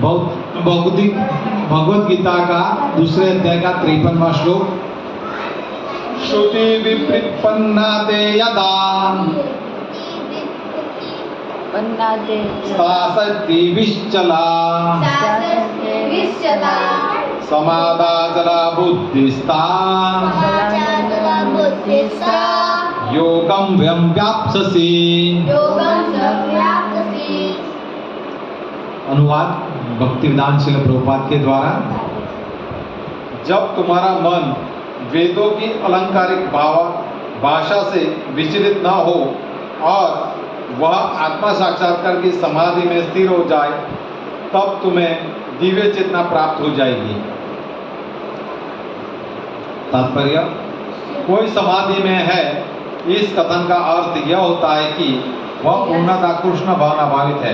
भगवत गीता का दूसरे अध्याय का 53वां श्लोक। श्रुति विपरीतपन्ना ते यदा शासति विश्चला समादाचला बुद्धिस्ता योगम व्यम व्याप्स्यसि। अनुवाद भक्तिवेदांत श्रील प्रभुपाद के द्वारा। जब तुम्हारा मन वेदों की अलंकारिक भाषा से विचलित न हो और वह आत्मा साक्षात्कार की समाधि में स्थिर हो जाए, तब तुम्हें दिव्य चेतना प्राप्त हो जाएगी। तात्पर्य, कोई समाधि में है, इस कथन का अर्थ यह होता है कि वह पूर्णतः कृष्ण भावना भावित है,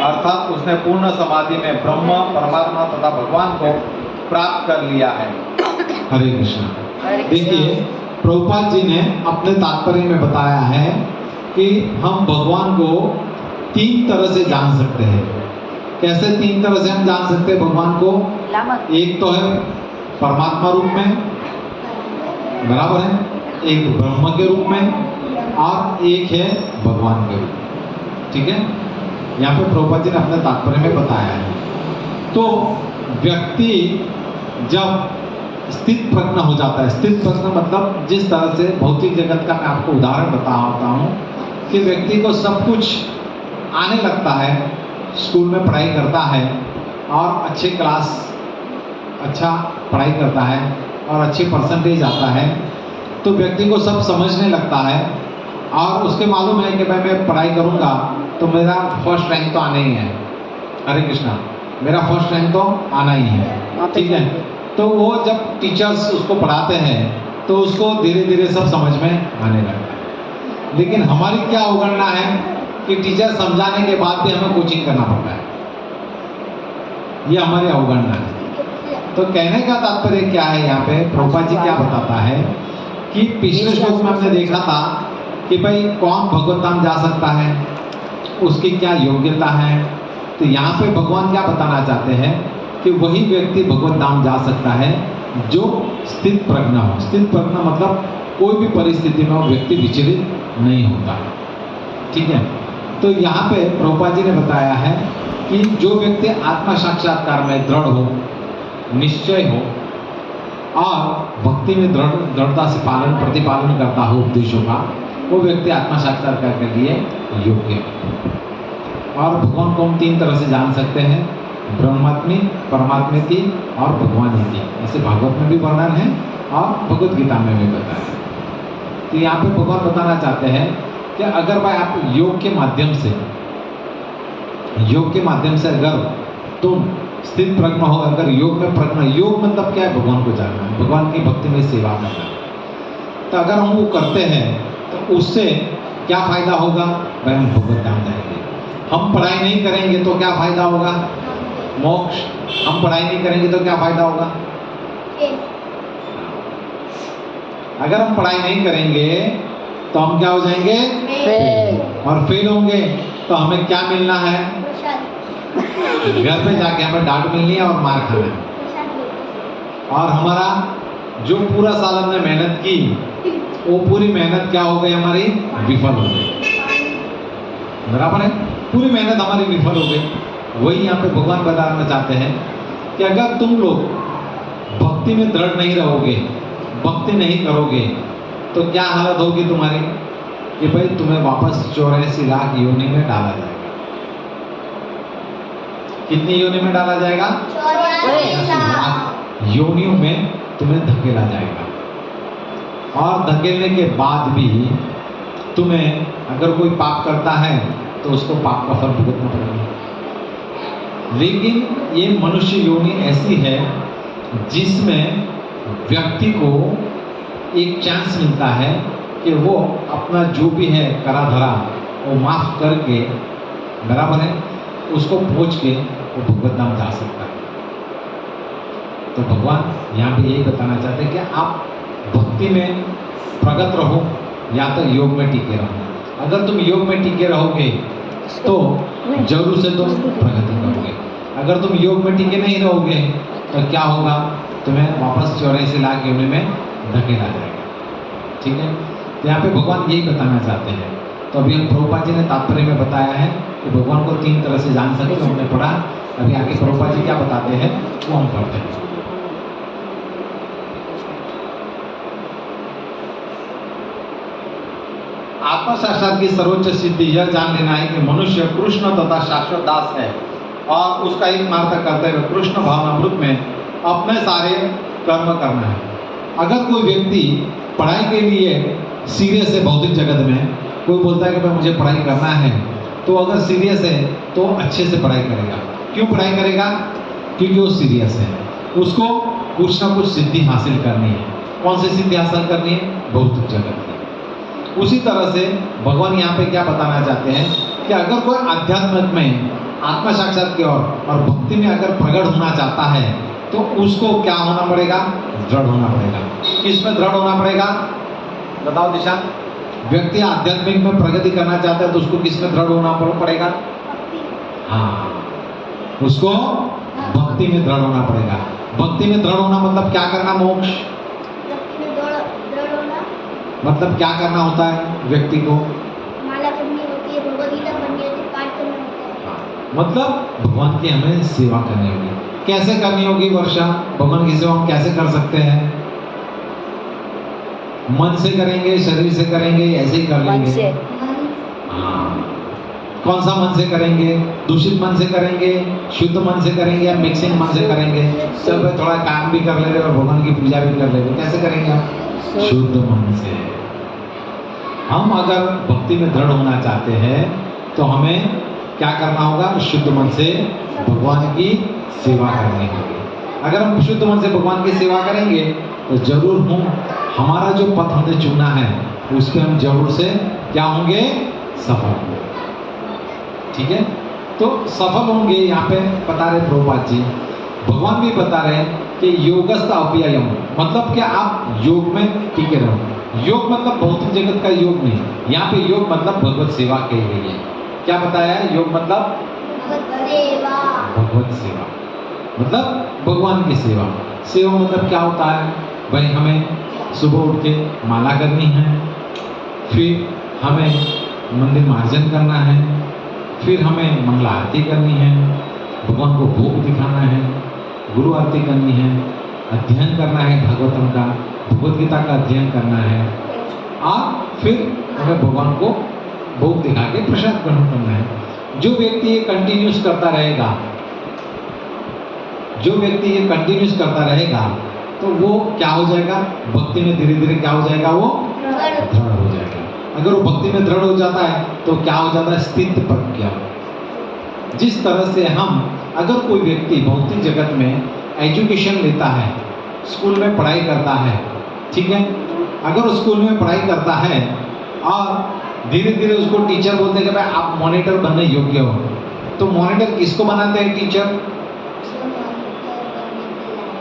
अर्थात उसने पूर्ण समाधि में ब्रह्म, परमात्मा तथा भगवान को प्राप्त कर लिया है। हरे कृष्ण। देखिए, प्रभुपाद जी ने अपने तात्पर्य में बताया है कि हम भगवान को 3 तरह से जान सकते हैं। कैसे 3 तरह से हम जान सकते हैं भगवान को? एक तो है परमात्मा रूप में, बराबर है, एक ब्रह्म के रूप में और एक है भगवान के रूप में। ठीक है, यहाँ पे प्रभुपाद जी ने अपने तात्पर्य में बताया है। तो व्यक्ति जब स्थित प्रज्ञ हो जाता है, स्थित प्रज्ञ मतलब जिस तरह से भौतिक जगत का मैं आपको उदाहरण बताता हूँ कि व्यक्ति को सब कुछ आने लगता है, स्कूल में पढ़ाई करता है और अच्छे क्लास, अच्छा पढ़ाई करता है और अच्छे परसेंटेज आता है, तो व्यक्ति को सब समझने लगता है और उसके मालूम है कि भाई मैं पढ़ाई करूँगा तो मेरा फर्स्ट रैंक तो आना ही है। हरे कृष्णा, मेरा फर्स्ट रैंक तो आना ही है। ठीक है, तो वो जब टीचर्स उसको पढ़ाते हैं तो उसको धीरे धीरे सब समझ में आने लगता है। लेकिन हमारी क्या अवगणना है कि टीचर समझाने के बाद भी हमें कोचिंग करना पड़ता है, ये हमारी अवगणना है। तो कहने का तात्पर्य क्या है, यहाँ पे प्रभुपाद जी क्या बताता है कि पिछले श्लोक में हमने देखा था कि भाई कौन भगवत धाम जा सकता है, उसकी क्या योग्यता है। तो यहाँ पे भगवान क्या बताना चाहते हैं कि वही व्यक्ति भगवत धाम जा सकता है जो स्थित प्रज्ञ हो। स्थित प्रज्ञ मतलब कोई भी परिस्थिति में वो व्यक्ति विचलित नहीं होता। ठीक है, तो यहाँ पे प्रभुपाद जी ने बताया है कि जो व्यक्ति आत्मा साक्षात्कार में दृढ़ हो, निश्चय हो और भक्ति में दृढ़ता से प्रतिपालन करता हो उपदेशों का, वो व्यक्ति आत्मा साक्षात्कार के लिए योग्य है। और भगवान को हम 3 तरह से जान सकते हैं, ब्रह्मात्मी, परमात्मेति और भगवानेति। ऐसे भागवत में भी वर्णन है और भगवत गीता में भी बताया है। तो यहाँ पे भगवान बताना चाहते हैं कि अगर भाई आप योग के माध्यम से अगर तुम स्थित प्रज्ञ हो, अगर योग में प्रज्ञ, योग मतलब क्या है? भगवान को जानना, भगवान की भक्ति में सेवा करना। तो अगर हम वो करते हैं तो उससे क्या फायदा होगा? भाई हम भगवत धाम जाएंगे। हम पढ़ाई नहीं करेंगे तो क्या फायदा होगा? मोक्ष। हम पढ़ाई नहीं करेंगे तो क्या फायदा होगा? अगर हम पढ़ाई नहीं करेंगे तो हम क्या हो जाएंगे? फेल। और फेल होंगे तो हमें क्या मिलना है? घर पे जाके हमें डांट मिलनी है और मार खाना है। और हमारा जो पूरा साल हमने मेहनत की, वो पूरी मेहनत क्या हो गई? हमारी विफल हो गई। बराबर है, पूरी मेहनत हमारी विफल हो गई। वही यहाँ पे भगवान बताना चाहते हैं कि अगर तुम लोग भक्ति में दृढ़ नहीं रहोगे, भक्ति नहीं करोगे, तो क्या हालत होगी तुम्हारी? कि भाई तुम्हें वापस 84 लाख योनि में डाला जाएगा। कितनी योनि में डाला जाएगा? 84 लाख योनियों में तुम्हें धकेला जाएगा। और धकेलने के बाद भी तुम्हें अगर कोई पाप करता है तो उसको पाप का फल भुगतना पड़ेगा। लेकिन ये मनुष्य योनि ऐसी है जिसमें व्यक्ति को एक चांस मिलता है कि वो अपना जो भी है करा धरा वो माफ करके, बराबर है, उसको पहुँच के वो भगवत धाम जा सकता है। तो भगवान यहाँ पे यही बताना चाहते हैं कि आप भक्ति में प्रगत रहो या तो योग में टिके रहो। अगर तुम योग में टिके रहोगे तो जरूर से तुम प्रगति करोगे। अगर तुम योग में टिके नहीं रहोगे तो क्या होगा, तुम्हें वापस 84 लाख योनि में धकेला जाएगा। ठीक है, तो यहाँ पे भगवान यही बताना चाहते हैं। तो अभी हम प्रभुपाद जी ने तात्पर्य में बताया है कि भगवान को 3 तरह से जान सकते, हमने पढ़ा। अभी आगे प्रभुपाद जी क्या बताते हैं वो हम पढ़ते हैं। आत्म साक्षात की सर्वोच्च सिद्धि यह जान लेना है कि मनुष्य कृष्ण तथा शाश्वत दास है और उसका एक मार्ग करते हुए कृष्ण भावनामृत में अपने सारे कर्म करना है। अगर कोई व्यक्ति पढ़ाई के लिए सीरियस है, भौतिक जगत में कोई बोलता है कि भाई मुझे पढ़ाई करना है, तो अगर सीरियस है तो अच्छे से पढ़ाई करेगा। क्यों पढ़ाई करेगा? क्योंकि वो सीरियस है, उसको कुछ ना कुछ सिद्धि हासिल करनी है। कौन सी सिद्धि हासिल करनी है? भौतिक जगत की। उसी तरह से भगवान यहाँ पे क्या बताना चाहते हैं कि अगर कोई आध्यात्मिक में आत्म साक्षात की ओर और भक्ति में अगर प्रकट होना चाहता है तो उसको क्या होना पड़ेगा? दृढ़ होना पड़ेगा। किसमें दृढ़ होना पड़ेगा? बताओ दिशा। व्यक्ति आध्यात्मिक में प्रगति करना चाहता है तो उसको किसमें दृढ़ होना पड़ेगा? हाँ, उसको भक्ति में दृढ़ होना पड़ेगा। भक्ति में दृढ़ होना मतलब क्या करना? मोक्ष। मतलब क्या करना होता है व्यक्ति को? माला करनी होती है, भगवद गीता पढ़नी होती है, पाठ करना होता है। मतलब भगवान की हमें सेवा करनी होगी। कैसे करनी होगी वर्षा? भगवान की सेवा हम कैसे कर सकते हैं? मन से करेंगे, शरीर से करेंगे, ऐसे ही कर लेंगे? हाँ। कौन सा मन से करेंगे? दूषित मन से करेंगे, शुद्ध मन से करेंगे या मिक्सिंग मन से करेंगे? चल भाई थोड़ा काम भी कर ले रहे और भगवान की पूजा भी कर ले रहे, कैसे करेंगे आप? शुद्ध मन से। हम अगर भक्ति में दृढ़ होना चाहते हैं तो हमें क्या करना होगा? शुद्ध मन से भगवान की सेवा करनी होगी। अगर हम शुद्ध मन से भगवान की सेवा करेंगे तो जरूर हमारा जो पथ हमने चुना है उस पर हम जरूर से क्या होंगे? सफल होंगे। ठीक है, तो सफल होंगे यहाँ पे बता रहे प्रभुपाद जी। भगवान भी बता रहे हैं कि योगस्थ अव्ययम, मतलब कि आप योग में टिके रहो। योग मतलब भौतिक जगत का योग नहीं, यहाँ पे योग मतलब भगवत सेवा कही गई है। क्या बताया है? योग मतलब भगवत सेवा, मतलब भगवान की सेवा। सेवा मतलब क्या होता है भाई? हमें सुबह उठ के माला करनी है, फिर हमें मंदिर मार्जन करना है, फिर हमें मंगला आरती करनी है, भगवान को भोग दिखाना है, गुरु आरती करनी है, अध्ययन करना है भागवतम का, भगवद गीता का अध्ययन करना है, और फिर हमें भगवान को भोग दिखा के प्रसाद ग्रहण करना है। जो व्यक्ति ये कंटिन्यूस करता रहेगा, जो व्यक्ति ये कंटिन्यूस करता रहेगा तो वो क्या हो जाएगा? भक्ति में धीरे धीरे क्या हो जाएगा? वो दृढ़ हो जाएगा। अगर वो भक्ति में दृढ़ हो जाता है तो क्या हो जाता है? स्थित प्रज्ञा। जिस तरह से हम अगर कोई व्यक्ति भौतिक जगत में एजुकेशन लेता है, स्कूल में पढ़ाई करता है, ठीक है, अगर स्कूल में पढ़ाई करता है और धीरे धीरे उसको टीचर बोलते हैं कि भाई आप मॉनिटर बनने योग्य हो, तो मॉनिटर किसको बनाते हैं? टीचर।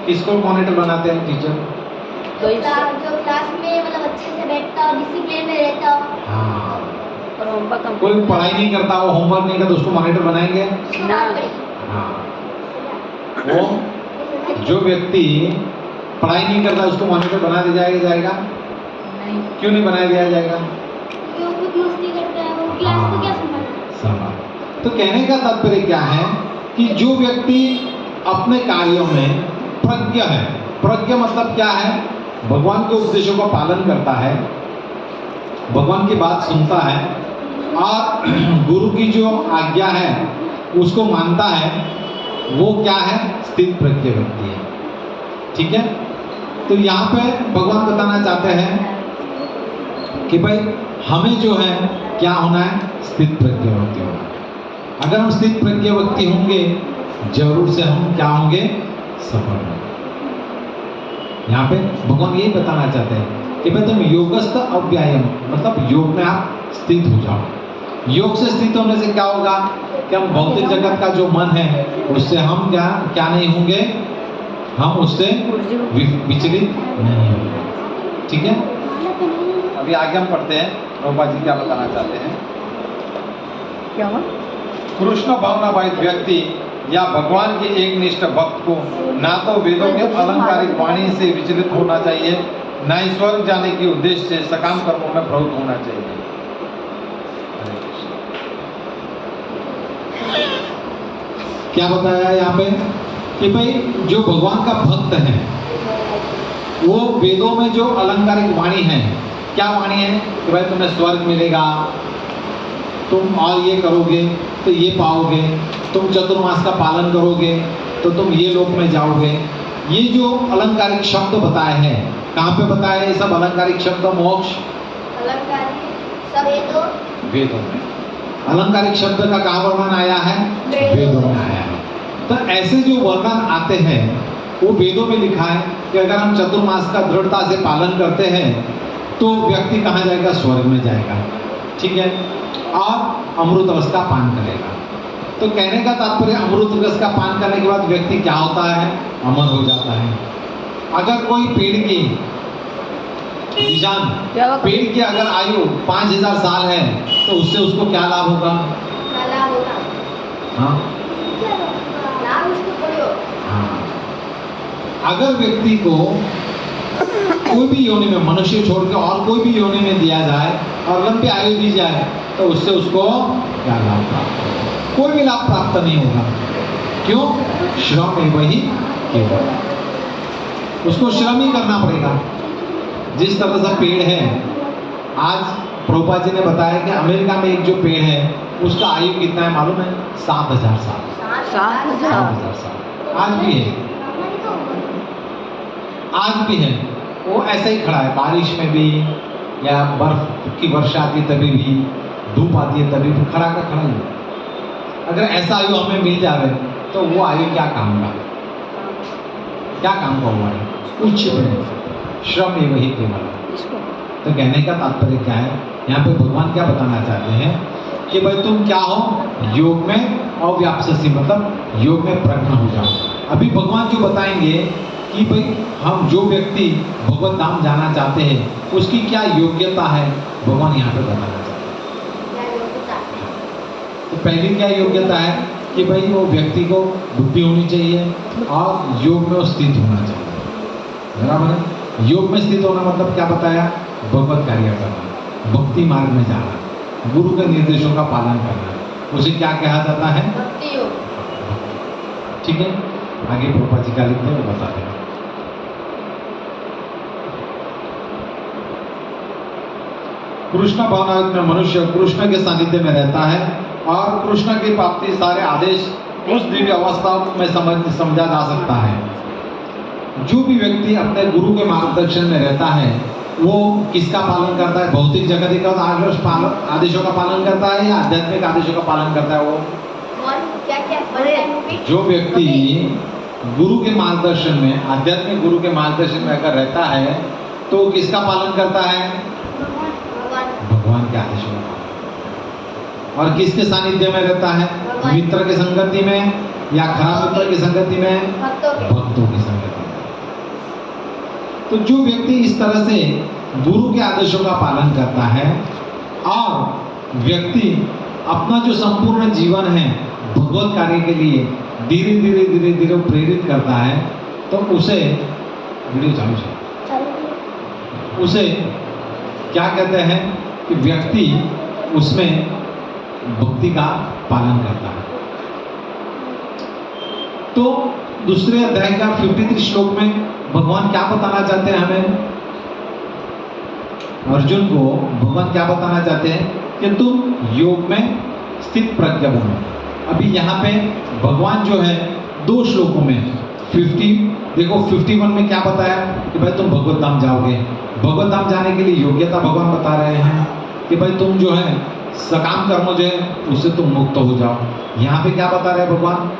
किसको मॉनिटर बनाते हैं? टीचर। जो क्लास में मतलब अच्छे से बैठता हो, डिसिप्लिन में रहता हो। हाँ। कोई पढ़ाई नहीं करता, वो होमवर्क नहीं करता, उसको मॉनिटर बनाएंगे ना। हाँ। वो जो व्यक्ति पढ़ाई नहीं करता उसको मॉनिटर बना दिया जाएगा? नहीं। क्यों नहीं बनाया दिया जाएगा? जो खुद मस्ती करता है वो क्लास को क्या संभालेगा? तो कहने का तात्पर्य क्या है कि जो व्यक्ति अपने कार्यों में प्रज्ञ है, प्रज्ञ मतलब क्या है? भगवान के उपदेशों का पालन करता है, भगवान की बात सुनता है और गुरु की जो आज्ञा है उसको मानता है, वो क्या है? स्थित प्रज्ञ व्यक्ति है। ठीक है, तो यहाँ पे भगवान बताना चाहते हैं कि भाई हमें जो है क्या होना है? स्थित प्रज्ञ व्यक्ति होना है। अगर हम स्थित प्रज्ञ व्यक्ति होंगे जरूर से हम क्या होंगे? सफल होंगे। यहाँ पे भगवान यही बताना चाहते हैं कि भाई तुम योगस्थ अव्यायम, मतलब योग में आप स्थित हो जाओ। योग से स्थित होने से क्या होगा कि हम भौतिक जगत का जो मन है उससे हम क्या नहीं होंगे? हम उससे विचलित नहीं होंगे। ठीक है, अभी आगे हम पढ़ते हैं प्रभुपाद जी क्या बताना चाहते हैं। क्या हुआ? कृष्ण भावनावाहित व्यक्ति या भगवान के एक निष्ठ भक्त को ना तो वेदों के अलंकारिक वाणी से विचलित होना चाहिए, न ही स्वर्ग जाने के उद्देश्य से सकाम कर्मों में प्रवृत्त होना चाहिए। क्या बताया यहाँ पे कि भाई जो भगवान का भक्त है वो वेदों में जो अलंकारिक वाणी है, क्या वाणी है कि भाई तुम्हें स्वर्ग मिलेगा, तुम और ये करोगे तो ये पाओगे, तुम चतुर्मास का पालन करोगे तो तुम ये लोक में जाओगे। ये जो अलंकारिक शब्द बताए हैं, कहाँ पे बताए हैं ये सब अलंकारिक शब्द? मोक्ष अलंकारिक सब वेदों में। अलंकारिक शब्द का कहाँ वर्णन आया है? वेदों में आया है। तो ऐसे जो वर्णन आते हैं वो वेदों में लिखा है कि अगर हम चतुर्मास का दृढ़ता से पालन करते हैं तो व्यक्ति कहाँ जाएगा? स्वर्ग में जाएगा, ठीक है, और अमृत रस का पान करेगा। तो कहने का तात्पर्य अमृत रस का पान करने के बाद व्यक्ति क्या होता है? अमर हो जाता है। अगर कोई पेड़ की निशान, पेड़ की अगर आयु 5000 साल है तो उससे उसको क्या लाभ होगा? हाँ, हाँ। अगर व्यक्ति को कोई भी योनि में, मनुष्य छोड़ के और कोई भी योनि में दिया जाए और लंबी आयु दी जाए तो उससे उसको क्या लाभ प्राप्त होगा? कोई भी लाभ प्राप्त नहीं होगा। क्यों? श्रम एवं ही केवल, उसको श्रम ही करना पड़ेगा। जिस तरह से पेड़ है, आज प्रभुपाद जी ने बताया कि अमेरिका में एक जो पेड़ है उसका आयु कितना है मालूम है? 7000 साल। 7000 साल आज भी है, आज भी है। वो ऐसे ही खड़ा है, बारिश में भी या बर्फ की वर्षा आती है तभी भी, धूप आती है तभी भी खड़ा का खड़ा ही। अगर ऐसा आयु हमें मिल जाए तो वो आयु क्या काम का? क्या काम का हुआ है? कुछ नहीं, श्रम एवं ही केवल। तो कहने का तात्पर्य क्या है? यहाँ पे भगवान क्या बताना चाहते हैं कि भाई तुम क्या हो? योग में अव्याप्तसी, मतलब योग में प्रज्ञ हो जाओ। अभी भगवान जो बताएंगे कि भाई हम जो व्यक्ति भगवत धाम जाना चाहते हैं उसकी क्या योग्यता है, भगवान यहाँ पे बताना चाहते हैं। तो पहली क्या योग्यता है कि भाई वो व्यक्ति को बुद्धि होनी चाहिए और योग में स्थित होना चाहिए। बराबर है? योग में स्थित होना मतलब क्या बताया? भगवत कार्य करना, भक्ति मार्ग में जाना, गुरु के निर्देशों का पालन करना, उसे क्या कहा जाता है? भक्ति योग। ठीक है, आगे प्रभुपाद जी का लिखते हैं वो बता दें। कृष्ण भावनायुक्त में मनुष्य कृष्ण के सानिध्य में रहता है और कृष्ण की प्राप्ति सारे आदेश उस दिव्य अवस्था में समझा जा सकता है। जो भी व्यक्ति अपने गुरु के मार्गदर्शन में रहता है वो किसका पालन करता है? भौतिक जगत का आदेशों का पालन करता है या आध्यात्मिक आदेशों का पालन करता है? वो जो व्यक्ति गुरु के मार्गदर्शन में, आध्यात्मिक गुरु के मार्गदर्शन में अगर रहता है तो किसका पालन करता है? भगवान के आदेशों का। और किसके सानिध्य में रहता है? मित्र की संगति में या खराब मित्र की संगति में? भक्तों की संगति में। तो जो व्यक्ति इस तरह से गुरु के आदेशों का पालन करता है और व्यक्ति अपना जो संपूर्ण जीवन है भगवत कार्य के लिए धीरे धीरे प्रेरित करता है तो उसे उसे क्या कहते हैं कि व्यक्ति उसमें भक्ति का पालन करता है। तो दूसरे अध्याय का 53 श्लोक में भगवान क्या बताना चाहते हैं हमें? अर्जुन को भगवान क्या बताना चाहते हैं कि तुम योग में स्थित प्रज्ञ बनो। अभी यहाँ पे भगवान जो है 2 श्लोकों में 51 में क्या बताया कि भाई तुम भगवत धाम जाओगे। भगवत धाम जाने के लिए योग्यता भगवान बता रहे हैं कि भाई तुम जो है सकाम कर्म जो है उससे तुम मुक्त हो जाओ। यहाँ पे क्या बता रहे हैं भगवान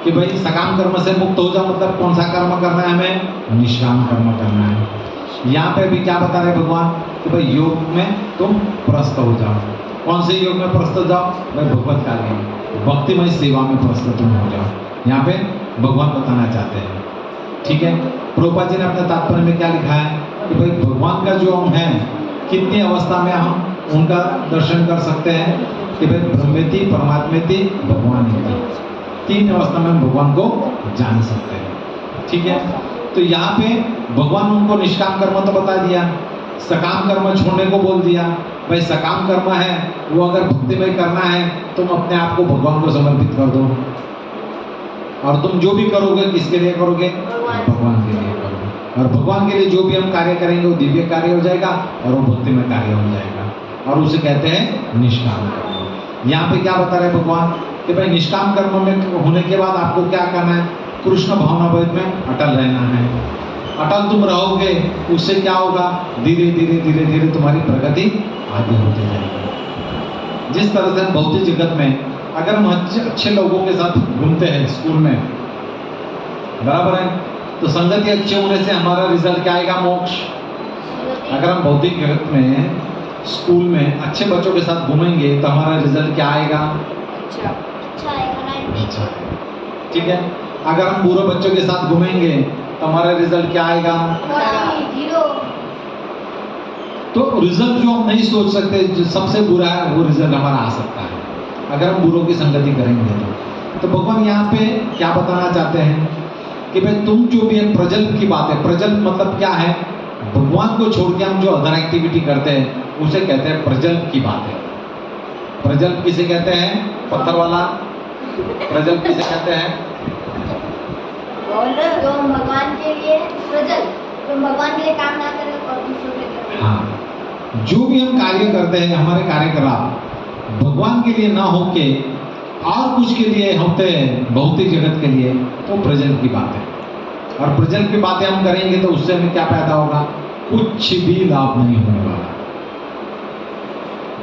कि भाई सकाम कर्म से मुक्त हो जाओ, मतलब कौन सा कर्म करना है हमें? निष्काम कर्म करना है। यहाँ पे भी क्या बता रहे हैं भगवान कि भाई योग में तुम प्रस्त हो जाओ। कौन से योग में प्रस्त हो जाओ? भाई भगवत कार्य, भक्तिमय सेवा में प्रस्त तुम हो जाओ। यहाँ पे भगवान बताना चाहते हैं। ठीक है, प्रभुपाद जी ने अपने तात्पर्य में क्या लिखा है कि भाई भगवान का जो हम है कितनी अवस्था में हम उनका दर्शन कर सकते हैं कि भाई ब्रह्मेति परमात्मेति भगवान है। 3 अवस्था में हम भगवान को जान सकते हैं। ठीक है, तो यहाँ पे भगवान ने उनको निष्काम कर्म तो बता दिया, सकाम कर्म छोड़ने को बोल दिया। भाई सकाम कर्म है वो अगर भक्ति में करना है, तुम अपने आप को भगवान को समर्पित कर दो, और तुम जो भी करोगे किसके लिए करोगे? भगवान के लिए करोगे। और भगवान के लिए जो भी हम कार्य करेंगे वो दिव्य कार्य हो जाएगा और वो भक्ति में कार्य हो जाएगा, और उसे कहते हैं निष्काम कर्म। यहाँ पे क्या बता रहे हैं भगवान कि भाई निष्काम कर्म में होने के बाद आपको क्या करना है? कृष्ण भावनामृत में अटल रहना है। अटल तुम रहोगे, उससे क्या होगा? धीरे धीरे धीरे धीरे तुम्हारी प्रगति आगे होती जाएगी। जिस तरह से हम भौतिक जगत में अगर हम अच्छे लोगों के साथ घूमते हैं स्कूल में, बराबर है, तो संगति अच्छे होने से हमारा रिजल्ट क्या आएगा? मोक्ष। अगर हम भौतिक जगत में स्कूल में अच्छे बच्चों के साथ घूमेंगे तो हमारा रिजल्ट क्या आएगा? अच्छा आएगा, अच्छा। ठीक है, अगर हम बुरे बच्चों के साथ घूमेंगे तो हमारा रिजल्ट क्या आएगा? 0। तो रिजल्ट जो हम नहीं सोच सकते, जो सबसे बुरा है वो रिजल्ट हमारा आ सकता है अगर हम बुरों की संगति करेंगे तो भगवान यहाँ पे क्या बताना चाहते हैं कि भाई तुम जो भी है प्रजल्प की बात है। प्रजल्प मतलब क्या है? भगवान को छोड़ के हम जो अदर एक्टिविटी करते हैं उसे कहते हैं प्रजल्प की बात है। प्रजल्प किसे कहते हैं? पत्थर वाला प्रजल्प किसे कहते हैं? जो हम भगवान के लिए जो भगवान के लिए काम ना करें और दूसरों के लिए। हाँ, जो भी हम कार्य करते हैं, हमारे कार्यकलाप भगवान के लिए ना होके और कुछ के लिए होते हैं, भौतिक जगत के लिए, तो प्रजल्प की बात है। और प्रजल्प की बातें हम करेंगे तो उससे हमें क्या पैदा होगा? कुछ भी लाभ नहीं होने वाला,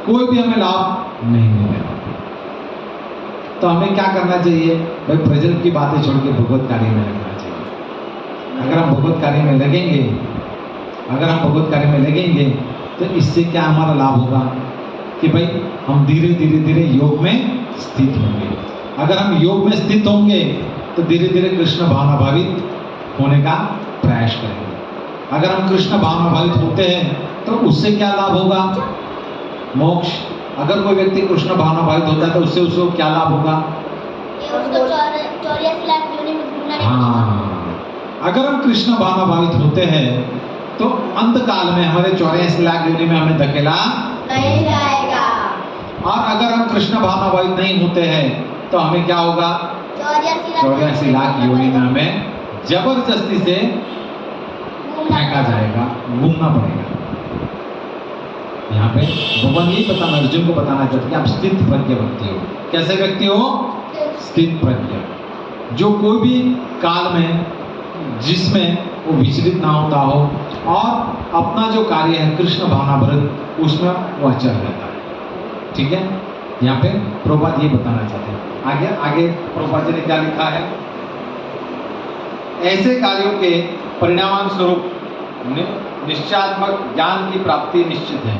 कोई भी हमें लाभ नहीं मिलेगा। तो हमें क्या करना चाहिए? भाई प्रजल्प की बातें छोड़ के भगवत कार्य में लगना चाहिए। अगर हम भगवत कार्य में लगेंगे तो इससे क्या हमारा लाभ होगा कि भाई हम धीरे धीरे धीरे योग में स्थित होंगे। अगर हम योग में स्थित होंगे तो धीरे धीरे कृष्ण भावना भावित होने का प्रयास करेंगे। अगर हम कृष्ण भावना भावित होते हैं तो उससे क्या लाभ होगा? मोक्ष। अगर कोई व्यक्ति कृष्ण भावना भावित होता है तो उससे उसको क्या लाभ होगा? ये उसको 84 लाख योनि में घूमना नहीं। हाँ, अगर हम कृष्ण भावना भावित होते हैं तो अंत काल में हमारे 84 लाख योनि में हमें धकेला नहीं जाएगा। और अगर हम कृष्ण भावना भावित नहीं होते हैं तो हमें क्या होगा? 84 लाख योनि में हमें जबरदस्ती से फेंका जाएगा, घूमना पड़ेगा। यहाँ पे भगवान यही बताना, अर्जुन को बताना चाहते कि आप स्थित प्रज्ञ व्यक्ति हो। कैसे व्यक्ति हो? स्थित प्रज्ञ, जो कोई भी काल में जिसमें वो विचलित ना होता हो और अपना जो कार्य है कृष्ण भावनाभरित उसमें वो अचल रहता है। ठीक है, यहाँ पे प्रभुपाद ये बताना चाहते हैं। आगे प्रभुपाद जी ने क्या लिखा है? ऐसे कार्यों के परिणाम स्वरूप निश्चयात्मक ज्ञान की प्राप्ति निश्चित है।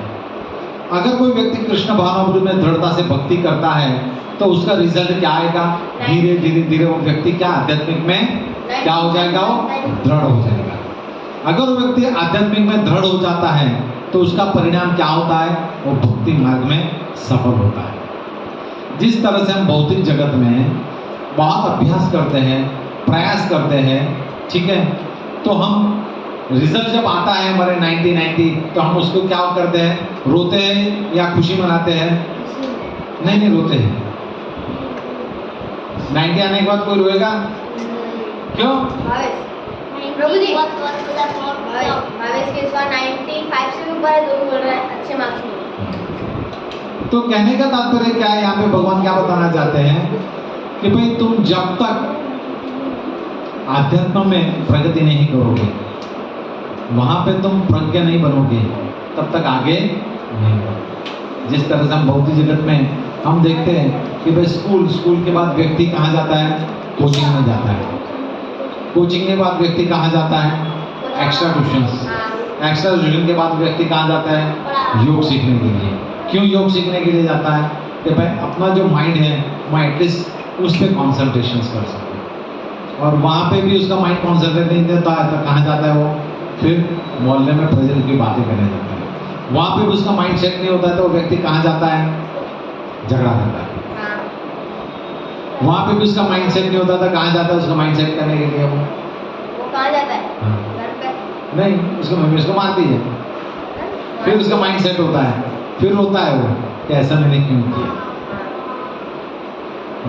अगर कोई व्यक्ति कृष्ण भावनामृत में दृढ़ता से भक्ति करता है तो उसका रिजल्ट क्या आएगा? धीरे धीरे धीरे वो व्यक्ति क्या आध्यात्मिक में क्या हो जाएगा? वो दृढ़ हो जाएगा। अगर वो व्यक्ति आध्यात्मिक में दृढ़ हो जाता है तो उसका परिणाम क्या होता है? वो भक्ति मार्ग में सफल होता है। जिस तरह से हम भौतिक जगत में बहुत अभ्यास करते हैं, प्रयास करते हैं, ठीक है, तो हम रिजल्ट जब आता है हमारे 90 तो हम उसको क्या करते हैं? रोते हैं या खुशी मनाते हैं? नहीं, रोते हैं। 90 आने के बाद कोई रोएगा? क्यों? प्रभु जी भावेश के इस बार 95 से भी ऊपर है, जो बोल रहा है अच्छे मार्क्स मिले। तो कहने का तात्पर्य क्या है? यहाँ पे भगवान क्या बताना चाहते हैं कि भाई तुम जब तक आध्यात्म में प्रगति नहीं करोगे, वहां पे तुम प्रज्ञ नहीं बनोगे, तब तक आगे नहीं बढ़ोगे। जिस तरह से हम भौतिक जगत में हम देखते हैं कि भाई स्कूल के बाद व्यक्ति कहाँ जाता है? कोचिंग में जाता है। कोचिंग के बाद व्यक्ति कहाँ जाता है? एक्स्ट्रा ट्यूशन के बाद व्यक्ति कहाँ जाता है? योग सीखने के लिए। क्यों योग सीखने के लिए जाता है? कि भाई अपना जो माइंड है वो एटलीस्ट उस पर कॉन्सेंट्रेशन कर सके, और वहाँ पे भी उसका माइंड कॉन्सेंट्रेट नहीं देता है तो कहाँ जाता है वो? फिर मोहल्ले में प्रजल की बातें करने जाता है। वहाँ पे भी उसका माइंड सेट नहीं होता है तो वो व्यक्ति कहाँ जाता है? झगड़ा करता है। वहाँ पे भी उसका माइंडसेट नहीं होता था, कहाँ जाता है उसका माइंडसेट करने के लिए वो? कहाँ जाता है? हाँ। घर पे। नहीं, उसको मम्मी उसको मारती है, फिर उसका माइंडसेट होता है, फिर रोता है वो कि ऐसा मैंने क्यों किया।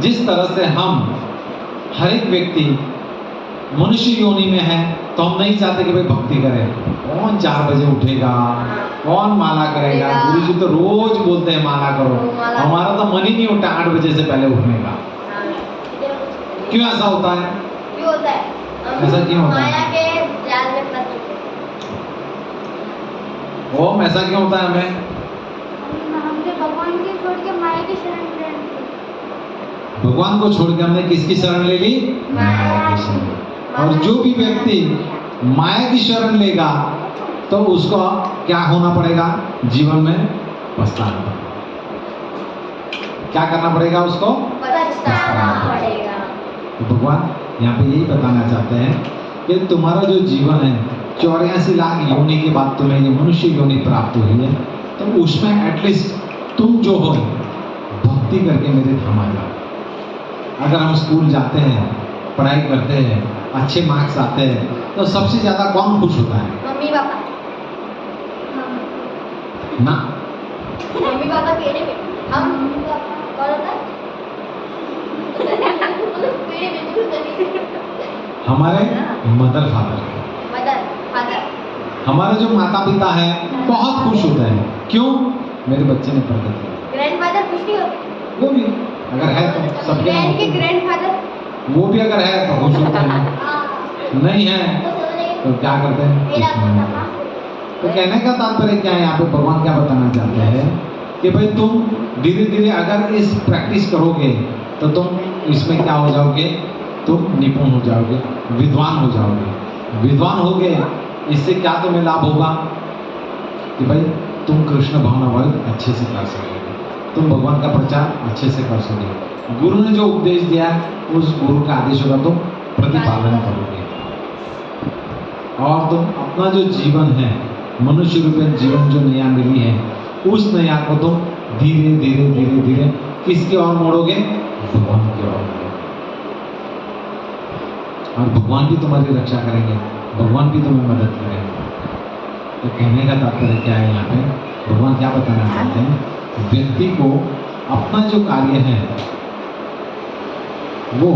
जिस तरह से हम हर एक व्यक्ति मनुष्य योनि में है, तो हम नहीं चाहते कि भाई भक्ति करे। कौन 4 बजे उठेगा, कौन माला करेगा? गुरु जी तो रोज बोलते हैं माला करो, हमारा तो मन ही नहीं उठता 8 बजे से पहले उठने का। क्यों ऐसा होता है? क्यों होता है? हम ऐसा क्यों होता है? माया के जाल में फंस चुके हैं। ओम, ऐसा क्यों होता है हमें? हमने भगवान के छोड़ के माया की शरण ले ली। भगवान को छोड़ के हमने किसकी शरण ले ली? माया की शरण। और जो भी व्यक्ति माया की शरण लेगा तो उसको क्या होना पड़ेगा? जीवन में पछताना पड़ेगा। क्या करना पड़ेगा उसको? पछताना पड़ेगा। तो भगवान यहाँ पे यही बताना चाहते हैं कि तुम्हारा जो जीवन है 84 लाख योनि के बाद तुम्हें ये मनुष्य योनि प्राप्त हुई है, तो उसमें एटलीस्ट तुम जो हो भक्ति करके मेरे धाम आ जाओ। अगर हम स्कूल जाते हैं, पढ़ाई करते हैं, अच्छे मार्क्स आते हैं, तो सबसे ज्यादा कौन खुश होता है? Mummy papa. ना, मम्मी पापा कहने में हम मम्मी पापा कौन होता है? हमारे मदर फादर। Mother father. हमारे जो माता पिता है बहुत खुश होते हैं। क्यों? मेरे बच्चे ने प्रगति की। ग्रैंडफादर खुश नहीं होते? वो भी अगर है तो सबके ग्रैंड के ग्रैंडफादर वो भी अगर है तो खुश होते हैं, नहीं है तो क्या करते हैं? कुछ नहीं होता। तो कहने का तात्पर्य क्या है? यहाँ पे भगवान क्या बताना चाहते हैं कि भाई तुम धीरे धीरे अगर इस प्रैक्टिस करोगे तो तुम इसमें क्या हो जाओगे? तुम निपुण हो जाओगे, विद्वान हो जाओगे। विद्वान हो गए, इससे क्या तुम्हें लाभ होगा? कि भाई तुम कृष्ण भावनामृत अच्छे से कर सकोगे, तुम भगवान का प्रचार अच्छे से कर सकोगे। गुरु ने जो उपदेश दिया उस गुरु का आदेशों का तुम प्रतिपालन करोगे, और तुम अपना जो जीवन है, मनुष्य रूपी जीवन जो नया मिली है, उस नया को तुम धीरे धीरे धीरे धीरे किसकी ओर मोड़ोगे? भगवान की ओर मोड़ोगे। और भगवान भी तुम्हारी रक्षा करेंगे, भगवान भी तुम्हें मदद करेंगे। तो कहने का तात्पर्य क्या है? यहाँ पे भगवान क्या बताना चाहते हैं? व्यक्ति को अपना जो कार्य है वो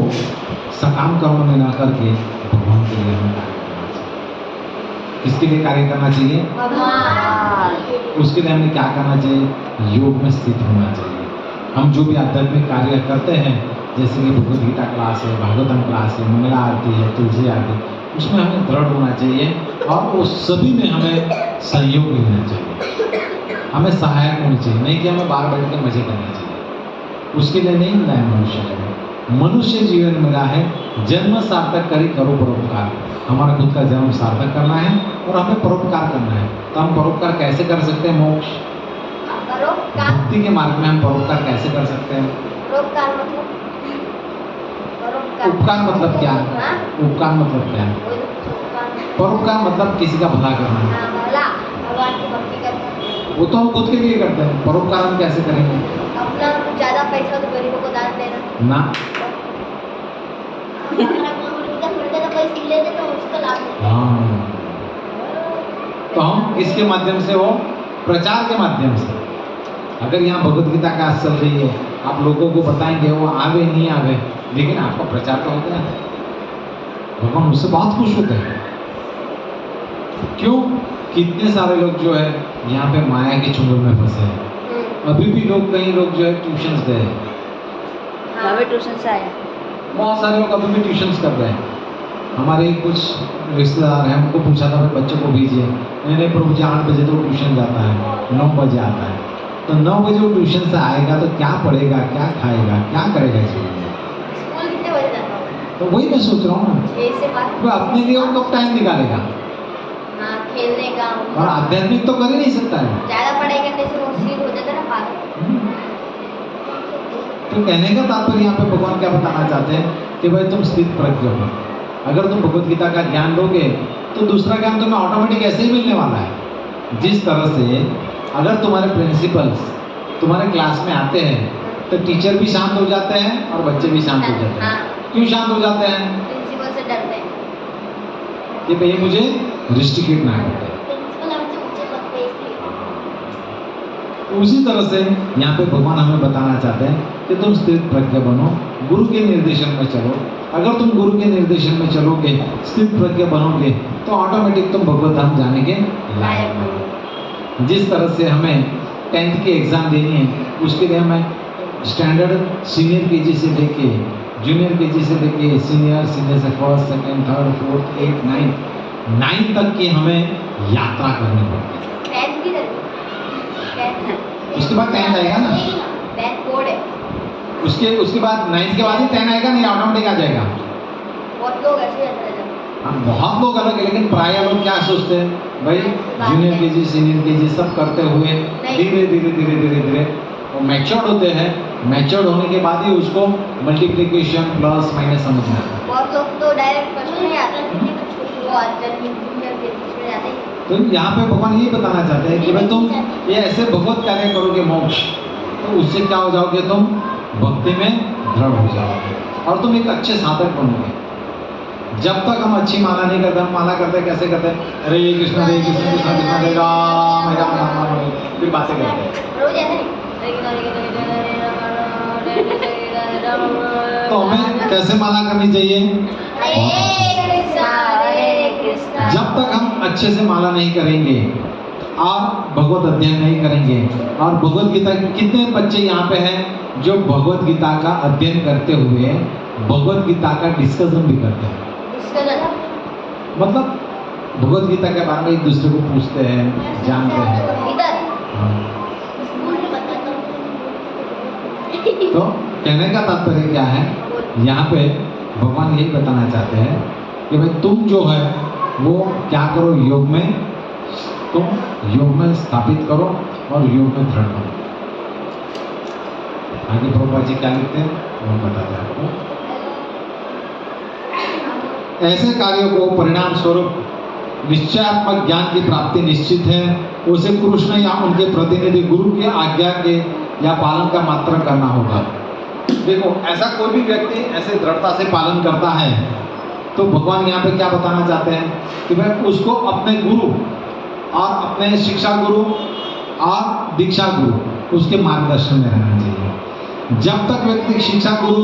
सकाम कर्म में ना करके भगवान के लिए हमें कार्य करना चाहिए। किसके लिए कार्य करना चाहिए? भगवान। उसके लिए हमें क्या करना चाहिए? योग में स्थित होना चाहिए। हम जो भी आध्यात्मिक कार्य करते हैं, जैसे कि भगवद गीता क्लास है, भागवतम क्लास है, मंगला आरती है, तुलसी आरती, उसमें हमें दृढ़ होना चाहिए और उस सभी में हमें सहयोग लेना चाहिए, हमें सहायक होनी चाहिए। नहीं कि हमें बाहर बैठ के मजे करना चाहिए। उसके लिए नहीं मिला है मनुष्य जीवन। मनुष्य जीवन मिला है जन्म सार्थक करी करो परोपकार। हमारा खुद का जन्म सार्थक करना है और हमें परोपकार करना है। तो हम परोपकार कैसे कर सकते हैं? मोक्ष भक्ति के मार्ग में हम परोपकार कैसे कर सकते हैं? परोपकार मतलब उपकार मतलब क्या? उपकार मतलब क्या? परोपकार मतलब किसी का भला करना है। भगवान की भक्ति करना। वो तो हम खुद के लिए करते हैं। परोपकार हम कैसे करेंगे? अपना ज्यादा पैसा तो गरीबों को दान देना ना। हाँ, तो हम किसके माध्यम से? हो प्रचार के माध्यम से। अगर यहाँ भगवद गीता क्लास चल रही है, आप लोगों को बताएंगे, वो आवे नहीं आवे, लेकिन आपका प्रचार तो हो गया। भगवान उससे बहुत खुश होते हैं। क्यों? कितने सारे लोग जो है यहाँ पे माया के चुंगल में फंसे हैं। अभी भी लोग, कई लोग जो है ट्यूशंस गए। हाँ, ट्यूशन से आया। बहुत सारे लोग अभी भी ट्यूशंस कर रहे हैं। हमारे ही कुछ रिश्तेदार हैं, उनको पूछा था भाई बच्चों को भेजिए। नहीं प्रभु जी 8 बजे तो ट्यूशन जाता है, 9 बजे आता है। तो 9 बजे वो ट्यूशन से आएगा तो क्या पढ़ेगा, क्या खाएगा, क्या करेगा जीवन में? स्कूल कितने बजे जाता होगा? तो वही मैं सोच रहा हूँ ना, 6 से 5। वो अपने लिए वो कब टाइम निकालेगा? हाँ, खेलने का। और आध्यात्मिक तो कर ही नहीं सकता है। ज्यादा पढ़ाई करने से वो सीध हो जाता है ना पागल। तो कहने का तात्पर्य यहाँ पे भगवान क्या बताना चाहते हैं कि भाई तुम स्थित प्रज्ञ हो। अगर तुम भगवद गीता का ज्ञान लोगे तो दूसरा ज्ञान तुम्हें ऑटोमेटिक ऐसे ही मिलने वाला है। जिस तरह से अगर तुम्हारे प्रिंसिपल्स तुम्हारे क्लास में आते हैं तो टीचर भी शांत हो जाते हैं और बच्चे भी शांत हो जाते हैं। क्यों शांत हो जाते हैं? प्रिंसिपल से डरते हैं। कि भाई मुझे रिस्ट्रिकेट ना करे। प्रिंसिपल हमसे ऊंचे पद पे इसलिए। उसी तरह से यहाँ पे भगवान हमें बताना चाहते हैं कि तुम स्थित प्रज्ञ बनो, गुरु के निर्देशन में चलो। अगर तुम गुरु के निर्देशन में चलोगे, स्थित प्रज्ञ बनोगे, तो ऑटोमेटिक तुम भगवत धाम जाने के लायक बनोगे। जिस तरह से हमें 10th की एग्जाम देनी है, उसके लिए हमें स्टैंडर्ड सीनियर केजी से लेके जूनियर केजी से लेके सीनियर से फर्स्ट, सेकंड, थर्ड, फोर्थ, 8, 9 तक की हमें यात्रा करनी पड़ती है। 10th की तरफ। उसके बाद 10th आएगा ना? 10th बोर्ड है। उसके बाद 9th के बाद ही 10 आएगा, नहीं ऑटोमेटिक आ जाएगा। बहुत लोग ऐसे रहते हैं। हाँ, बहुत लोग अलग है, लेकिन प्राय लोग क्या सोचते हैं भाई जूनियर केजी सीनियर केजी सब करते हुए धीरे धीरे वो मैच्योर्ड होते हैं। मैच्योर्ड होने के बाद ही उसको मल्टीप्लिकेशन प्लस माइनस समझ में आता है। बहुत लोग तो डायरेक्ट फर्स्ट में आते हैं, वो आते हैं जूनियर के बीच में जाते हैं। तो यहाँ पे भगवान ये बताना चाहते हैं कि भाई तुम ये ऐसे भगवत कार्य करोगे मोक्ष, तो उससे क्या हो जाओगे, तुम भक्ति में दृढ़ हो जाओगे और तुम एक अच्छे साधक बनोगे। जब तक हम अच्छी माला नहीं करते, हम माला करते कैसे करते हैं, हरे कृष्ण कृष्ण कृष्ण हरे राम राम राम, फिर बातें करते हैं। रोज ऐसे नहीं। तो हमें कैसे माला करनी चाहिए? जब तक हम अच्छे से माला नहीं करेंगे और भगवत अध्ययन नहीं करेंगे, और भगवत गीता कितने बच्चे यहाँ पे हैं जो भगवत गीता का अध्ययन करते हुए भगवत गीता का डिस्कशन भी करते हैं। मतलब भगवत गीता के बारे में एक दूसरे को पूछते हैं, जानते हैं। तो कहने का तात्पर्य क्या है, यहाँ पे भगवान यही बताना चाहते हैं कि भाई तुम जो है वो क्या करो, योग में तुम योग में स्थापित करो और योग में दृढ़ करो। आगे प्रभुपाद जी क्या लिखते हैं वो बताते हैं आपको। ऐसे कार्यों को परिणाम स्वरूप निश्चयात्मक ज्ञान की प्राप्ति निश्चित है। उसे कृष्ण या उनके प्रतिनिधि गुरु की आज्ञा के या पालन का मात्र करना होगा। देखो, ऐसा कोई भी व्यक्ति ऐसे दृढ़ता से पालन करता है तो भगवान यहाँ पे क्या बताना चाहते हैं कि भाई उसको अपने गुरु और अपने शिक्षा गुरु और दीक्षा गुरु उसके मार्गदर्शन में रहना चाहिए। जब तक व्यक्ति शिक्षा गुरु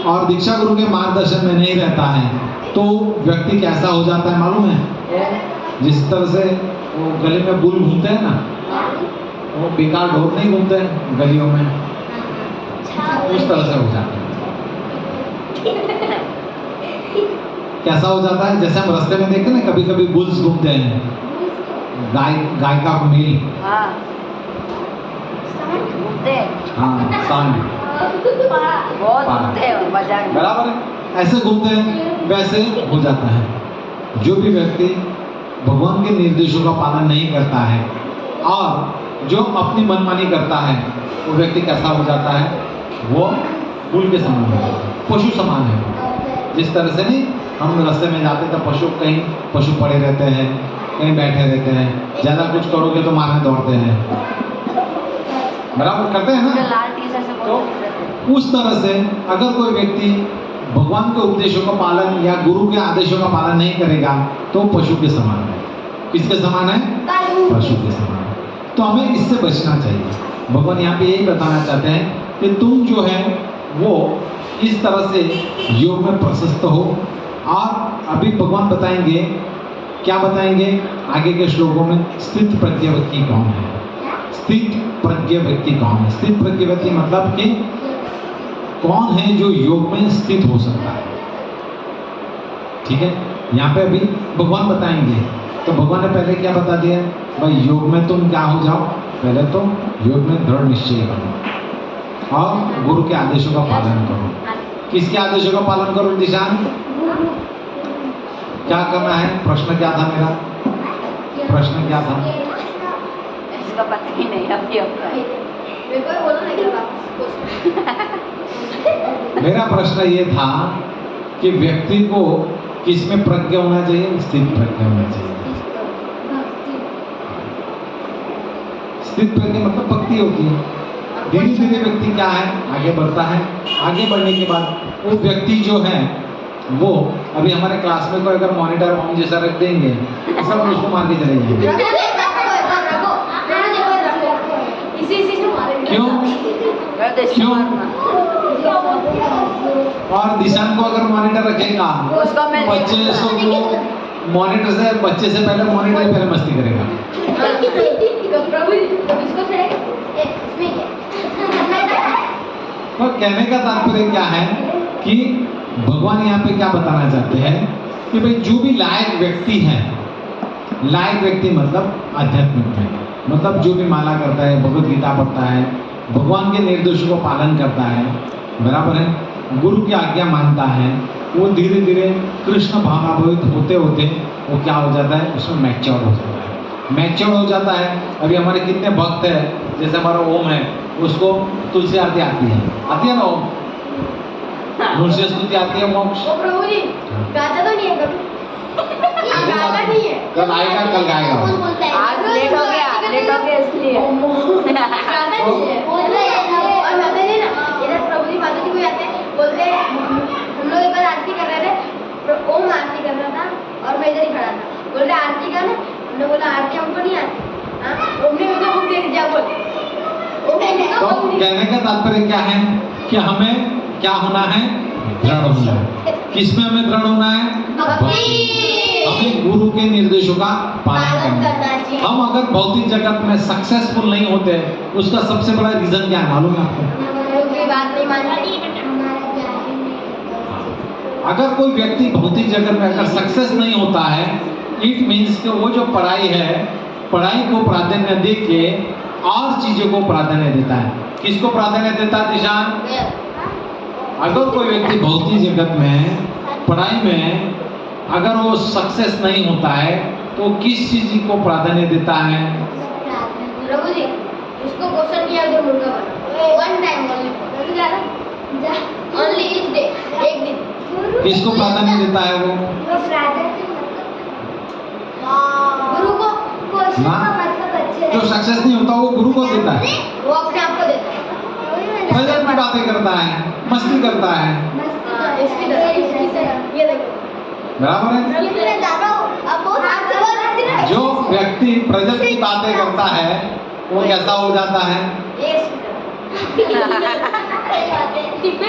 और दीक्षा गुरु के मार्गदर्शन में नहीं रहता है तो व्यक्ति कैसा हो जाता है मालूम है? जिस तरह से वो गले में बुल घूमते हैं ना, वो बेकार ढोर नहीं घूमते हैं गलियों में, उस तरह से हो जाता है। कैसा हो जाता है? जैसे हम रास्ते में देखते हैं ना, कभी कभी बुल्स घूमते हैं, गाय का मील, हाँ सांड, बराबर है, ऐसे घूमते हैं, वैसे हो जाता है। जो भी व्यक्ति भगवान के निर्देशों का पालन नहीं करता है और जो अपनी मनमानी करता है, वो व्यक्ति कैसा हो जाता है? वो बुल के समान हो जाता है, पशु समान है। जिस तरह से नहीं हम रास्ते में जाते तो पशु पड़े रहते हैं, कहीं बैठे रहते हैं, ज़्यादा कुछ करोगे तो मारने दौड़ते हैं, बराबर करते हैं ना। तो उस तरह से अगर कोई व्यक्ति भगवान के उपदेशों का पालन या गुरु के आदेशों का पालन नहीं करेगा तो पशु के समान है। किसके समान है? पशु के समान है। तो हमें इससे बचना चाहिए। भगवान यहाँ पे यही बताना चाहते हैं कि तुम जो है वो इस तरह से योग में प्रशस्त हो। और अभी भगवान बताएंगे, क्या बताएंगे आगे के श्लोकों में, स्थित प्रज्ञ व्यक्ति कौन है। स्थित प्रज्ञ व्यक्ति कौन है? स्थित प्रज्ञ व्यक्ति मतलब कि कौन है जो योग में स्थित हो सकता है। ठीक है, यहाँ पे अभी भगवान बताएंगे। तो भगवान ने पहले क्या बता दिया भाई, योग में तुम क्या हो जाओ, पहले तो योग में दृढ़ निश्चय करो और गुरु के आदेशों का पालन करो। किसके आदेशों का पालन करो निशान? क्या करना है? प्रश्न क्या था मेरा? प्रश्न क्या था? इसका पता ही नहीं अभी मेरा प्रश्न ये था कि व्यक्ति को किस में प्रज्ञ होना चाहिए? स्थित प्रज्ञ होना चाहिए। स्थित प्रज्ञ मतलब भक्ति होती है। धीरे धीरे व्यक्ति क्या है, आगे बढ़ता है। आगे बढ़ने के बाद वो व्यक्ति जो है वो, अभी हमारे क्लास में कोई अगर मॉनिटर ओम जैसा रख देंगे सब उसको मार के चले जाएंगे। क्यों? क्यों? और दिशान को अगर मॉनिटर रखेगा बच्चे को मॉनिटर से, बच्चे से पहले मॉनिटर ही पहले मस्ती करेगा। तो कहने का तात्पर्य क्या है कि भगवान यहाँ पे क्या बताना चाहते हैं कि भाई जो भी लायक व्यक्ति है, लायक व्यक्ति मतलब आध्यात्मिक में, मतलब जो भी माला करता है, भगवत गीता पढ़ता है, भगवान के निर्देशों को पालन करता है, बराबर है, गुरु की आज्ञा मानता है, वो धीरे धीरे कृष्ण भावनाभवित होते होते वो क्या हो जाता है, उसमें मैच्योर हो जाता है। मैच्योर हो जाता है। अभी हमारे कितने भक्त हैं, जैसे हमारा ओम है, उसको तुलसी आरती आती है ना ओम, तुलसी स्तुति आती है, मोक्ष प्रभु जी गाता तो नहीं है कभी, गाता नहीं है, कल आएगा, कल गाएगा। आज लेट हो गया इसलिए गाता नहीं है। और गाता नहीं ना, इधर प्रभु जी माता जी को आते हैं, बोलते हैं हम लोग एक बार आरती कर रहे थे, ओम आरती कर रहा था और मैं इधर ही खड़ा था, बोल रहे आरती कर, हमने बोला आरती हमको नहीं आती, ओमने मुझे बुक दे दिया, बोल तो कहने का तात्पर्य क्या है कि हमें क्या होना है, दृढ़ होना है। किसमें हमें दृढ़ होना है? हमें गुरु के निर्देशों का पालन करना है। हम अगर भौतिक जगत में सक्सेसफुल नहीं होते, उसका सबसे बड़ा रीजन क्या है मालूम है आपको? बात नहीं मानती। अगर कोई व्यक्ति भौतिक जगत में अगर सक्सेस नहीं होता है, इट मीन्स कि वो जो पढ़ाई है, पढ़ाई को प्राधान्य दे के और चीजों को प्राधान्य देता है। किसको प्राधान्य देता है दिशान? अगर कोई व्यक्ति भौतिक जगत में, पढ़ाई में अगर वो सक्सेस नहीं होता है, तो किस चीज को प्राधान्य देता है? प्रभु जी उसको क्वेश्चन किया तो मुर्गा बना, वन टाइम ओनली इस डे, एक दिन। किसको प्राधान्य देता है वो? गुरु को क्वेश्चन हाँ। का मतलब अच्छे जो सक्सेस नहीं होता वो गुरु को देता है, वो अपने आप को देता है। प्रेजेंट की बातें करता है, मस्ती करता है, इसकी तरह ये देखो, बराबर है। ये मैं जानो अब बहुत आप जो व्यक्ति प्रेजेंट की बातें करता है वो कैसा हो जाता है?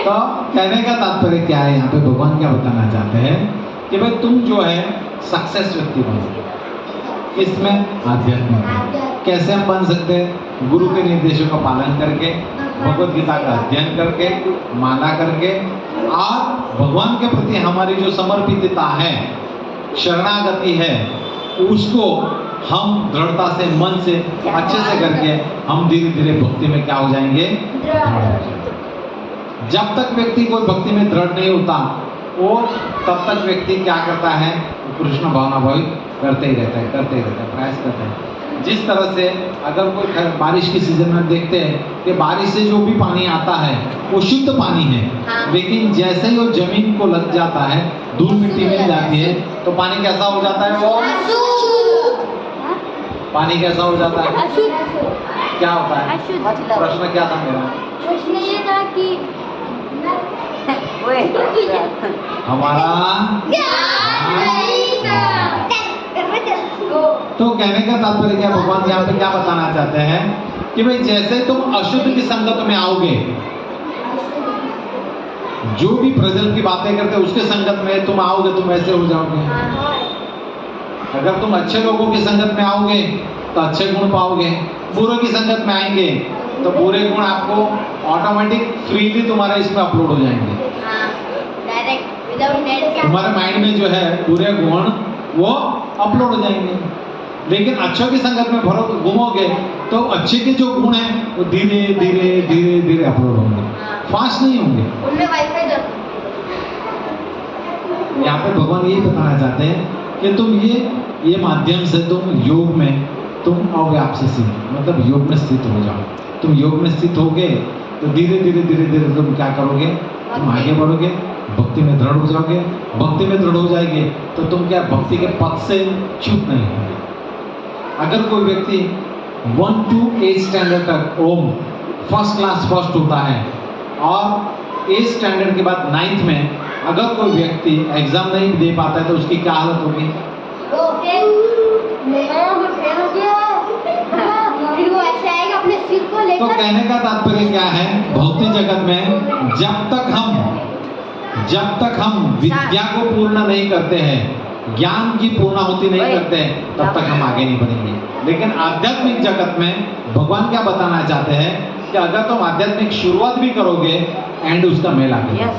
तो कहने का तात्पर्य क्या है, यहाँ पे भगवान क्या बताना चाहते हैं कि भाई तुम जो है सक्सेस व्यक्ति बनो। किसमें? आध्यात्मिक। कैसे हम बन सकते हैं? गुरु के निर्देशों का पालन करके, भगवत गीता का अध्ययन करके, माला करके, और भगवान के प्रति हमारी जो समर्पितता है, शरणागति है, उसको हम दृढ़ता से, मन से, अच्छे से करके हम धीरे धीरे भक्ति में क्या हो जाएंगे? जब तक व्यक्ति कोई भक्ति में दृढ़ नहीं होता, वो तब तक व्यक्ति क्या करता है? कृष्ण भावना भावी करते ही रहता है, प्रयास करता है। जिस तरह से अगर कोई बारिश के सीजन में देखते हैं कि बारिश से जो भी पानी आता है वो शुद्ध पानी है, हाँ। लेकिन जैसे ही वो जमीन को लग जाता है, धूल मिट्टी मिल जाती है, तो पानी कैसा हो जाता है? वो पानी कैसा हो जाता है? क्या होता है? प्रश्न क्या था मेरा? प्रश्न ये था कि हमारा तो कहने का तात्पर्य क्या, भगवान यहाँ पे क्या बताना चाहते हैं कि भाई जैसे तुम अशुद्ध की संगत में आओगे, जो भी प्रजल की बातें करते हैं उसके संगत में तुम आओगे, तुम ऐसे हो जाओगे। अगर तुम अच्छे लोगों की संगत में आओगे तो अच्छे गुण पाओगे, बुरे की संगत में आएंगे तो बुरे गुण आपको ऑटोमेटिक फ्रीली तुम्हारे इसमें अपलोड हो जाएंगे। डायरेक्ट विदाउट नेट तुम्हारे माइंड में जो है बुरे गुण वो अपलोड हो जाएंगे। लेकिन अच्छों की संगत में भरो घूमोगे तो अच्छे के जो गुण हैं वो धीरे धीरे धीरे धीरे अपलोड होंगे, फास्ट नहीं होंगे। उनमें वाईफाई जरूर। यहाँ पे भगवान यही बताना चाहते हैं कि तुम ये माध्यम से तुम योग में तुम आओगे, आपसे सीख मतलब योग में स्थित हो जाओ। तुम योग में स्थित होगे तो धीरे धीरे धीरे धीरे तुम क्या करोगे? तुम आगे बढ़ोगे, भक्ति में दृढ़ हो जाओगे। भक्ति में दृढ़ हो जाएंगे तो तुम क्या भक्ति के पथ से च्युत नहीं होगे। अगर कोई व्यक्ति 1 to 8 स्टैंडर्ड तक ओम फर्स्ट क्लास फर्स्ट होता है। और 8 स्टैंडर्ड के बाद 9th में अगर कोई व्यक्ति एग्जाम नहीं दे पाता है तो उसकी क्या हालत होगी? फिर वो ऐसे आएगा अपने सिर को तो लेकर। कहने का तात्पर्य क्या है, भौतिक जगत में जब तक हम विद्या को पूर्ण नहीं करते हैं, ज्ञान की पूर्णाहुति नहीं करते हैं, तब तक हम आगे नहीं बढ़ेंगे। लेकिन आध्यात्मिक जगत में भगवान क्या बताना चाहते हैं कि अगर तुम आध्यात्मिक शुरुआत भी करोगे, एंड उसका मेल आगे।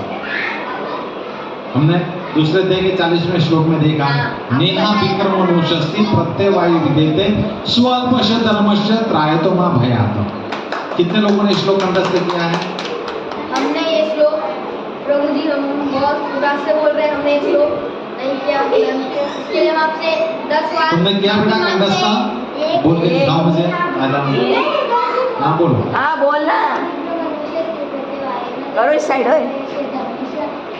हमने दूसरे अध्याय के 40वें श्लोक में देखा, नेहा विक्रमणुषस्ति प्रत्यवायु विदेते स्वल्पश धर्मश त्रायतो मां भयात। कितने लोगों ने श्लोक कंठस्थ किया है? हमने ये श्लोक, प्रभु जी हम बहुत उदास से बोल रहे हैं, हमने ये श्लोक नहीं किया। इसके लिए हम आपसे 10 बार तुमने क्या बेटा कंठस्थ? बोल के दिखाओ मुझे। हाँ बोलो। हाँ बोलना करो, इस साइड हो,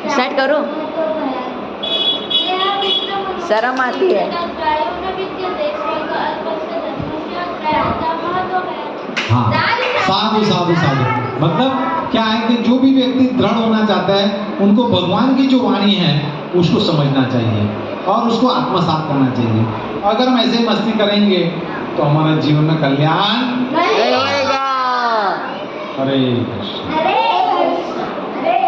स्टार्ट करो। शर्म आती है। हाँ, साधु साधु साधु। मतलब क्या है कि जो भी व्यक्ति दृढ़ होना चाहता है, उनको भगवान की जो वाणी है उसको समझना चाहिए और उसको आत्मसात करना चाहिए। अगर हम ऐसे मस्ती करेंगे तो हमारे जीवन में कल्याण। नहीं होएगा। हरे कृष्ण। अरे